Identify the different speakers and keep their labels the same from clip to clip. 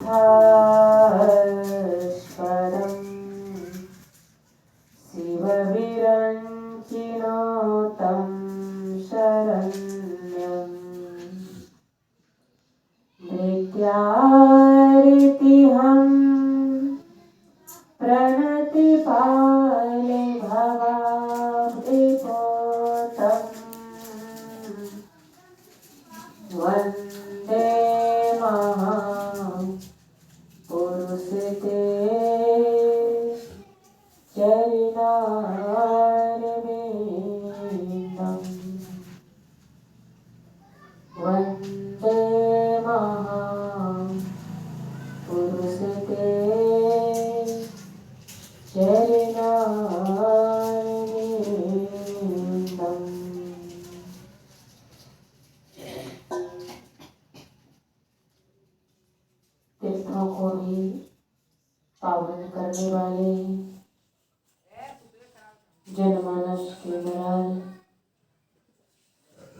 Speaker 1: तीर्थास्पदम् शिवविरञ्चिनो तं शरण्यम् नित्यारितिहं प्रणतिपाले भवाब्धिपोतम् वन्दे महापुरुषते चरणारविन्दम् वन्दे महापुरुषते चरणारविन्दम्। तीर्थों को भी पावन करने वाले जनमानस के विराज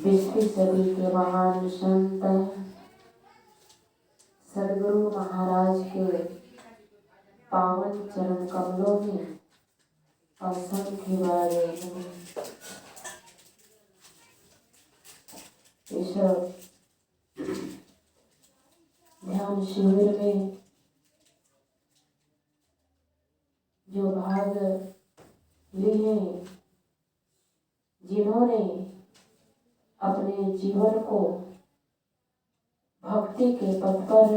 Speaker 1: 20वीं सदी के महान संत सद्गुरु महाराज के पावन चरण कमलों में असंख्य बार इस ध्यान शिविर में जो भाग लिए, जिन्होंने अपने जीवन को भक्ति के पथ पर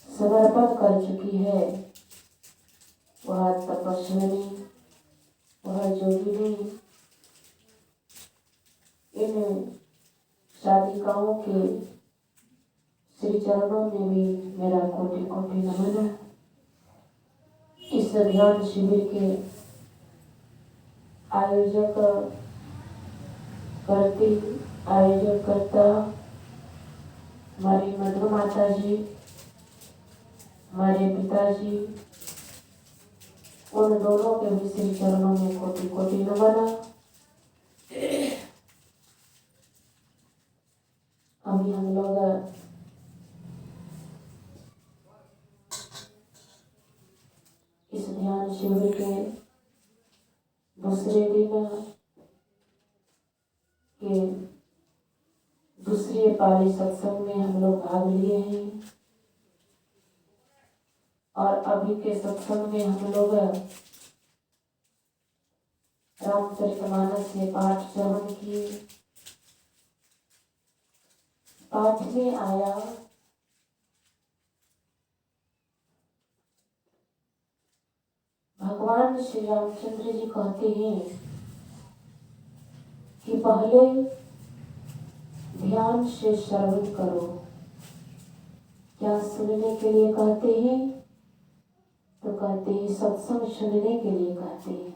Speaker 1: समर्पण कर चुकी है, वह तपस्विनी, वह जोगिनी, इन साधिकाओं के श्री चरणों में भी मेरा कोटि कोटि नमन है। इस ध्यान शिविर के आयोजक करता हमारी मधु माता जी, हमारे पिताजी, उन दोनों के भी श्री चरणों में कोटि कोटि नमन। अभी हम लोग इस ध्यान शिविर के दूसरे दिन के दूसरे पाली सत्संग में हम लोग भाग लिए हैं और अभी के सत्संग में हम लोग रामचरितमानस से पाठ श्रवण किए। पाठ में आया भगवान श्री रामचंद्र जी कहते हैं कि पहले ध्यान से श्रवण करो। क्या सुनने के लिए कहते हैं? तो कहते हैं सत्संग सुनने के लिए कहते हैं।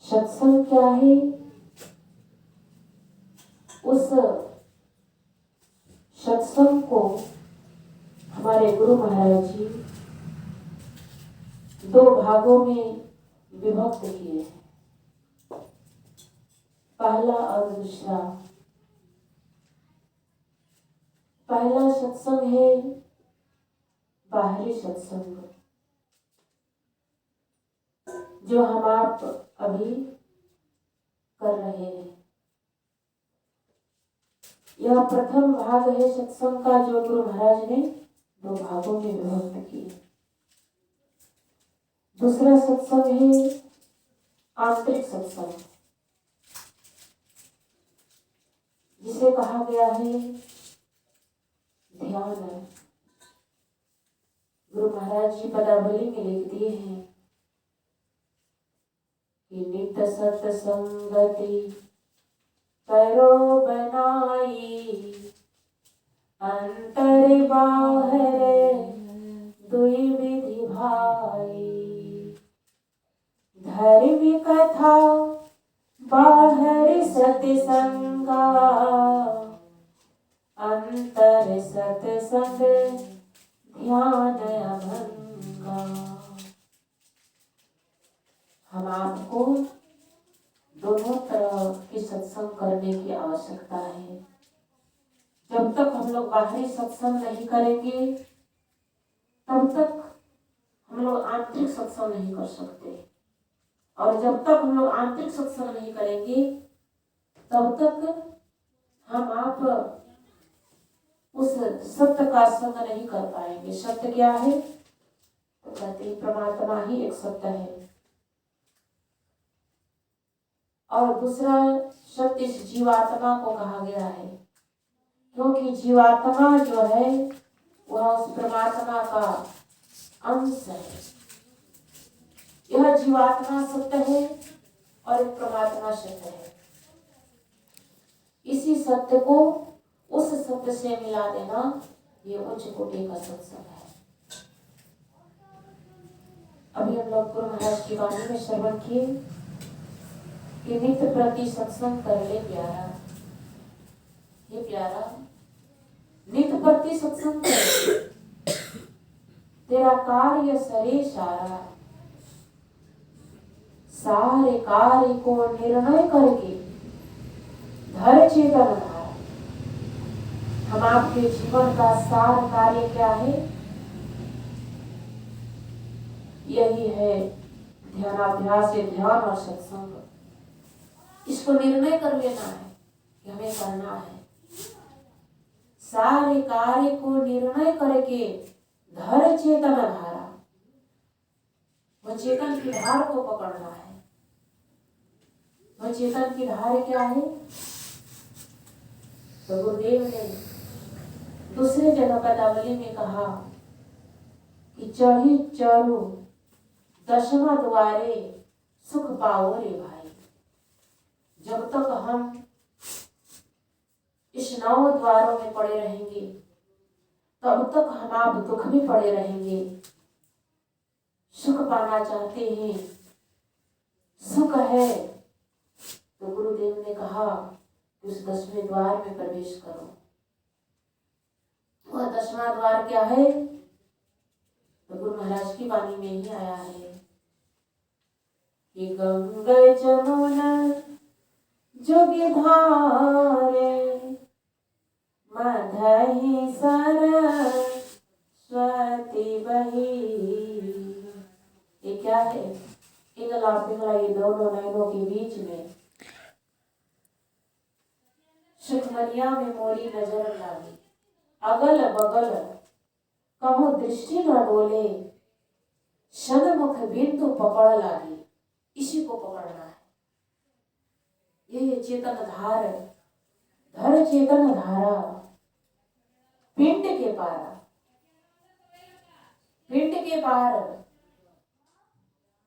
Speaker 1: सत्संग क्या है? उस सत्संग को हमारे गुरु महाराज जी 2 भागों में विभक्त किए हैं, पहला और दूसरा। पहला सत्संग है बाहरी सत्संग, जो हम आप अभी कर रहे हैं। यह प्रथम भाग है सत्संग का, जो गुरु महाराज ने 2 भागों में विभक्त किए। दूसरा सत्संग है आंतरिक सत्संग, जिसे कहा गया है ध्यान। गुरु महाराज जी पदावली में लिख दिए हैं कि नित्य सत्संगति करो बनाई, अंतर बाहर दुई विधि भाई। धर्म कथा बाहर सत्संगा, अंतर सत्संग ध्यान अभंगा। हम आपको दोनों तरह की सत्संग करने की आवश्यकता है। जब तक हम लोग बाहरी सत्संग नहीं करेंगे तब तक हम लोग आंतरिक सत्संग नहीं कर सकते, और जब तक हम लोग आंतरिक सत्संग नहीं करेंगे तब तक हम आप उस सत्य का संग नहीं कर पाएंगे। सत्य क्या है? तो कहते हैं परमात्मा ही एक सत्य है, और दूसरा सत्य इस जीवात्मा को कहा गया है, क्योंकि जीवात्मा जो है वह उस परमात्मा का अंश है। यह जीवात्मा सत्य है और एक परमात्मा सत्य है। इसी सत्य को उस सत्य से मिला देना ये उच्च कोटि का सत्संग है। अभी हम लोग गुरु महाराज की वाणी में श्रवण किए कि नित्य प्रति सत्संग कर ले प्यारा, ये प्यारा नित्य प्रति सत्संग कर, तेरा कार्य सरे सारा, सारे कार्य को निर्णय करके धर चेतन धारा। हम आपके जीवन का सार कार्य क्या है? यही है ध्यानाभ्यास, ध्यान और सत्संग। इसको निर्णय कर लेना है कि हमें करना है। सारे कार्य को निर्णय करके धर चेतन धारा, वह चेतन की धार को पकड़ना है। वह चेतन की धार क्या है? तो गुरुदेव ने दूसरे जगह पदावली में कहा कि चढ़ी चढ़ो दशमा द्वारे सुख पाओ रे भाई। जब तक हम इस 9 द्वारों में पड़े रहेंगे तब तक हम आप दुख में पड़े रहेंगे। सुख पाना चाहते हैं, सुख है, तो गुरुदेव ने कहा कि उस 10वें द्वार में प्रवेश करो। वह 10वां द्वार क्या है? तो गुरु महाराज की वाणी में ही आया है कि गंगा जमुना जोगी धारे मधहि सरस्वती बही। ये क्या है? पिंगला पिंगला ये दोनों नैनों के बीच में सुखमनिया में मोरी नजर लागी, अगल बगल कहूँ दृष्टि न डोले, सन्मुख बिंदु पकड़ लागी। इसी को पकड़ना है। ये चेतन धार, धर चेतन धारा, पिंड के पार, पिंड के पार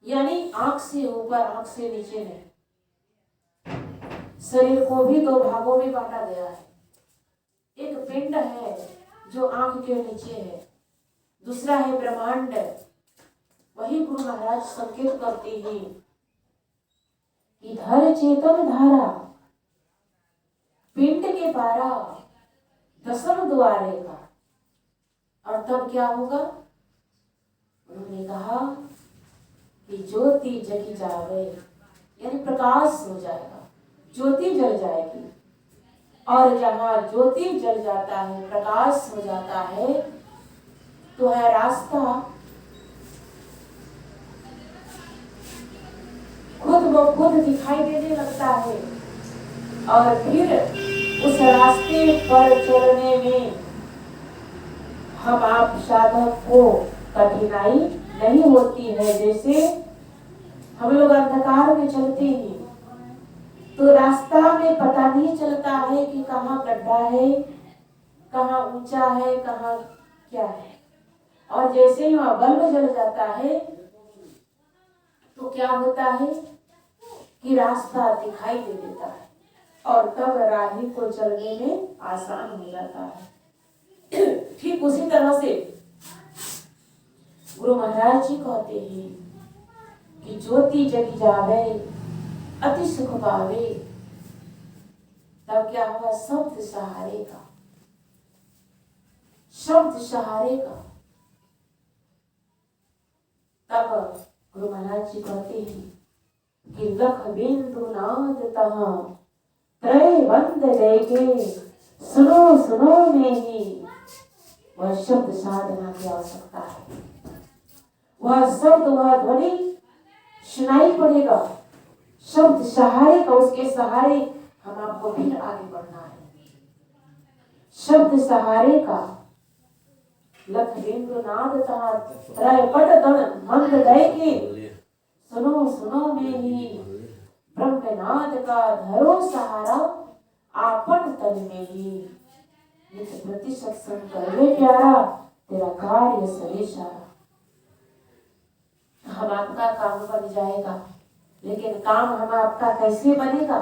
Speaker 1: यानी आंख से ऊपर आंख से नीचे नहीं। शरीर को भी 2 भागों में बांटा गया है। एक पिंड है जो आंख के नीचे है, दूसरा है ब्रह्मांड। वही गुरु महाराज संकेत करते हैं कि धर चेतन धारा, पिंड के पारा, दसम द्वारे का। और तब क्या होगा? उन्होंने कहा कि ज्योति जगी जावे, यानी प्रकाश हो जाएगा, ज्योति जल जाएगी। और जहाँ ज्योति जल जाता है, प्रकाश हो जाता है, तो है रास्ता खुद ब खुद दिखाई देने लगता है। और फिर उस रास्ते पर चलने में हम आप साधक को कठिनाई नहीं होती है। जैसे हम लोग अंधकार में चलते हैं तो रास्ता में पता नहीं चलता है कि कहाँ गड्ढा है, कहाँ ऊंचा है, कहाँ क्या है। और जैसे ही वहाँ बल्ब जल जाता है तो क्या होता है कि रास्ता दिखाई दे देता है, और तब राही को चलने में आसान हो जाता है। ठीक उसी तरह से गुरु महाराज जी कहते हैं कि ज्योति जगी जावे अति सुख पावे। तब क्या हुआ? शब्द सहारे का, शब्द सहारे का। तब गुरु महाराज जी कहते हैं कि लख बिंदु नाद तहाँ त्रय बंद लेके सुनो सुनो में ही वह शब्द साधना की आवश्यकता है। वह शब्द, वह ध्वनि सुनाई पड़ेगा, शब्द सहारे का, उसके सहारे हम आपको फिर आगे बढ़ना है। शब्द सहारे का लख बिंदु नाद राय पट गण मंद गए के सुनो सुनो में ही ब्रह्मनाद का धरो सहारा आपन तन में ही नित प्रति सत्संग करवे प्यारा तेरा कार्य सरेशा। हम आपका काम बन जाएगा, लेकिन काम हम आपका कैसे बनेगा?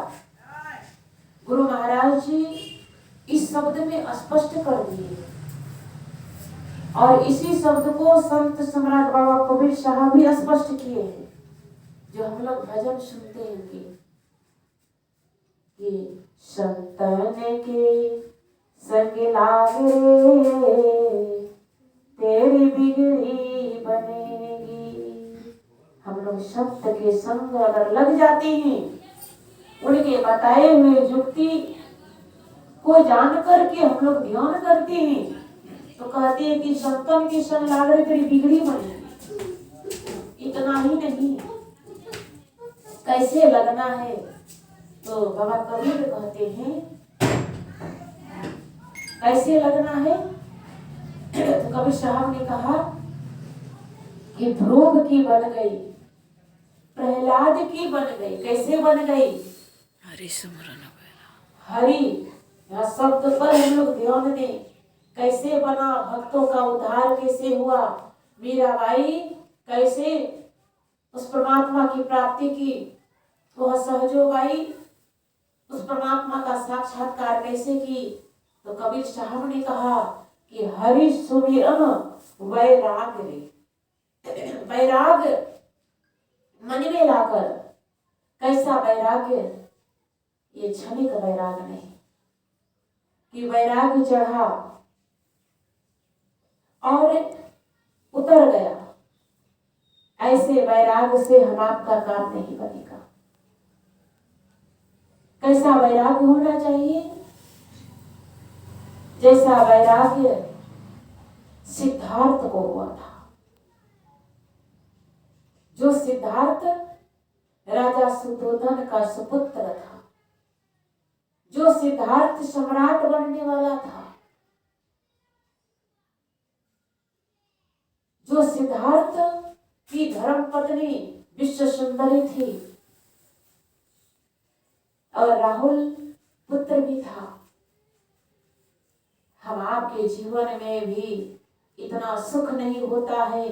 Speaker 1: गुरु महाराज जी इस शब्द में स्पष्ट कर दिए और इसी शब्द को संत सम्राट बाबा कबीर साहब भी स्पष्ट किए हैं। जो हम लोग भजन सुनते हैं कि संतन के संग लाग रे तेरी बिगड़ी बनेगी। हम लोग शब्द के संग अगर लग जाते हैं, उनके बताए हुए युक्ति को जान करके हम लोग ध्यान करते हैं, तो कहते हैं कि संतन के संग लाग रे तेरी बिगड़ी बनेगी। इतना ही नहीं, कैसे लगना है? तो बाबा कबीर कहते हैं कैसे लगना है? तो कबीर साहब ने कहा कि ध्रुव की बन गई, प्रहलाद की बन गई। कैसे बन गई?
Speaker 2: हरि सुमरन
Speaker 1: हरि, यह शब्द पर हम लोग ध्यान दें। कैसे बना? भक्तों का उद्धार कैसे हुआ? मीराबाई कैसे उस परमात्मा की प्राप्ति की? वह सहजोबाई उस परमात्मा का साक्षात्कार कैसे की? तो कबीर साहब ने कहा कि हरि सुमिरन वैराग रे। वैराग मन में लाकर। कैसा वैराग्य? ये क्षणिक वैराग नहीं कि वैराग चढ़ा और उतर गया। ऐसे वैराग से हम आपका काम नहीं बनेगा। कैसा वैराग्य होना चाहिए? जैसा वैराग्य सिद्धार्थ को हुआ था। जो सिद्धार्थ राजा सुधोधन का सुपुत्र था, जो सिद्धार्थ सम्राट बनने वाला था, जो सिद्धार्थ की धर्म पत्नी विश्व सुंदरी थी और राहुल पुत्र भी था। हम आपके जीवन में भी इतना सुख नहीं होता है,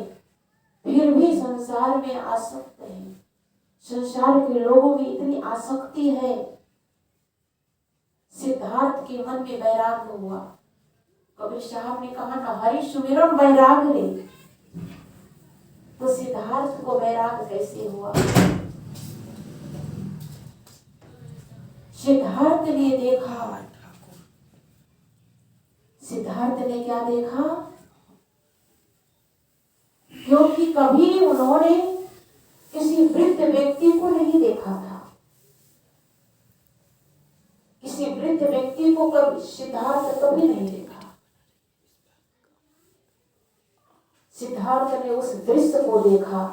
Speaker 1: फिर भी संसार में आसक्त है। संसार के लोगों में इतनी आसक्ति है। सिद्धार्थ के मन में वैराग्य हुआ। कबीर साहब ने कहा ना, हरि सुमिरन वैराग रे। तो सिद्धार्थ को वैराग कैसे हुआ? सिद्धार्थ ने देखा, सिद्धार्थ ने क्या देखा? क्योंकि कभी उन्होंने किसी वृद्ध व्यक्ति को नहीं देखा था। किसी वृद्ध व्यक्ति को कभी सिद्धार्थ कभी नहीं देखा। सिद्धार्थ ने उस दृश्य को देखा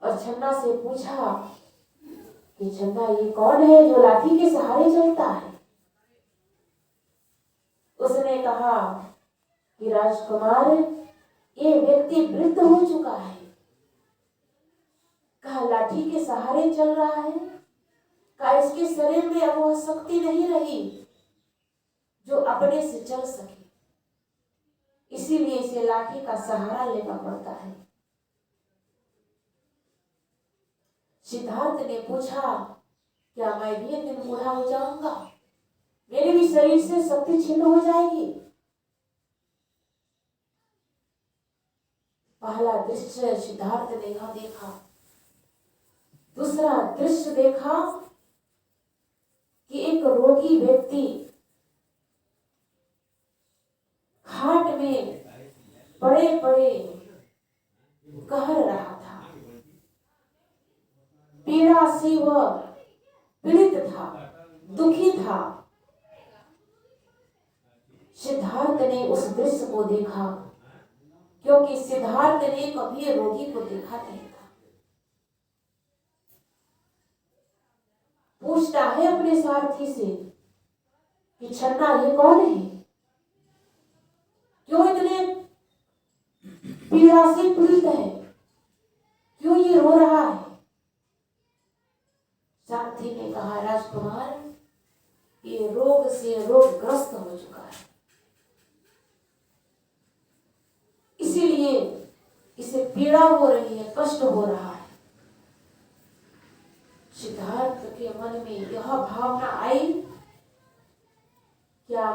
Speaker 1: और छन्ना से पूछा कि छन्ना, ये कौन है जो लाठी के सहारे चलता है? उसने कहा कि राजकुमार, ये व्यक्ति वृद्ध हो चुका है। कहा लाठी के सहारे चल रहा है? कहा इसके शरीर में अब वह शक्ति नहीं रही जो अपने से चल सके, इसीलिए इसे लाठी का सहारा लेना पड़ता है। सिद्धार्थ ने पूछा, क्या मैं भी एक दिन बूढ़ा हो जाऊंगा? मेरे भी शरीर से शक्ति छिन्न हो जाएगी? पहला दृश्य सिद्धार्थ ने यह देखा। दूसरा दृश्य देखा कि एक रोगी व्यक्ति खाट में पड़े पड़े कह रहा था। पीड़ा से वह पीड़ित था, दुखी था। सिद्धार्थ ने उस दृश्य को देखा, क्योंकि सिद्धार्थ ने कभी रोगी को देखा नहीं था। पूछता है अपने सारथी से कि छन्ना ये कौन है, क्यों इतने पीड़ा से पीड़ित है, क्यों ये रो रहा है। सारथी ने कहा, राजकुमार ये रोग से रोगग्रस्त हो चुका है, इसीलिए इसे पीड़ा हो रही है, कष्ट हो रहा है। सिद्धार्थ के मन में यह भावना आई, क्या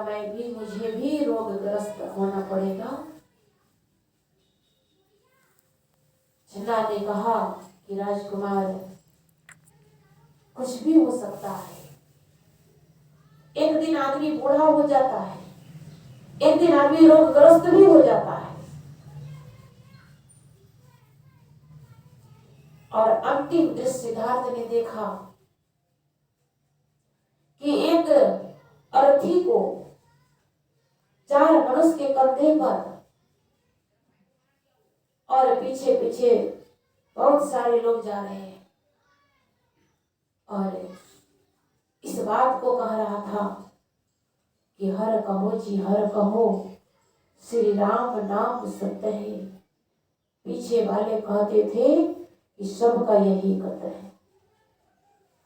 Speaker 1: मुझे भी रोगग्रस्त होना पड़ेगा। छन्ना ने कहा कि राजकुमार कुछ भी हो सकता है, एक दिन आदमी बूढ़ा हो जाता है, एक दिन आदमी रोगग्रस्त भी हो जाता है। और अंतिम दृश्य सिद्धार्थ ने देखा कि एक अर्थी को 4 मनुष्य के कंधे पर और पीछे पीछे बहुत सारे लोग जा रहे हैं, और इस बात को कह रहा था कि हर कहो जी हर कहो, श्री राम नाम सत्य है। पीछे वाले कहते थे कि सबका यही गत है।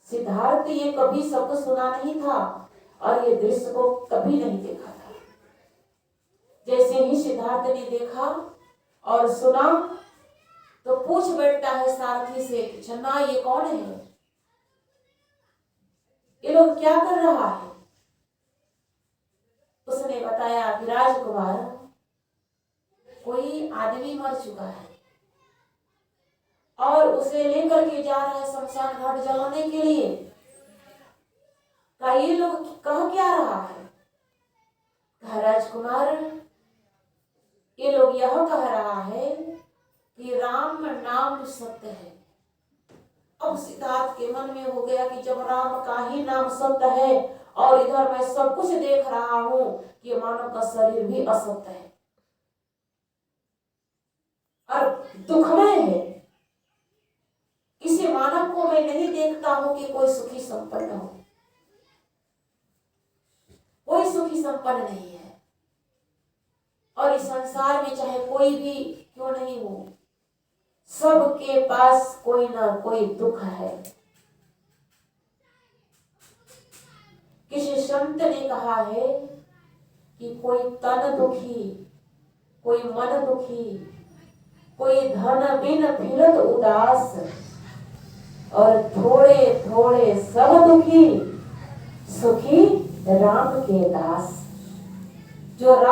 Speaker 1: सिद्धार्थ ये कभी शब्द सुना नहीं था और ये दृश्य को कभी नहीं देखा था। जैसे ही सिद्धार्थ ने देखा और सुना तो पूछ बैठता है सारथी से, छन्ना ये कौन है, ये लोग क्या कर रहा है। उसने बताया कि राजकुमार कोई आदमी मर चुका है और उसे लेकर के जा रहा है शमशान घाट जलाने के लिए। का ये लोग कह क्या रहा है। कहा, राजकुमार ये लोग यह कह रहा है कि राम नाम सत्य है। अब सिद्धार्थ के मन में हो गया कि जब राम का ही नाम सत्य है और इधर मैं सब कुछ देख रहा हूं कि मानव का शरीर भी असत्य है और दुखमय है। किसी मानव को मैं नहीं देखता हूं कि कोई सुखी संपन्न हो, कोई सुखी संपन्न नहीं है। और इस संसार में चाहे कोई भी क्यों नहीं हो, सबके पास कोई ना कोई दुख है। किसी संत ने कहा है कि कोई तन दुखी, कोई मन दुखी, कोई धन बिन फिरत उदास, और थोड़े थोड़े सब दुखी, सुखी राम के दास। जो राम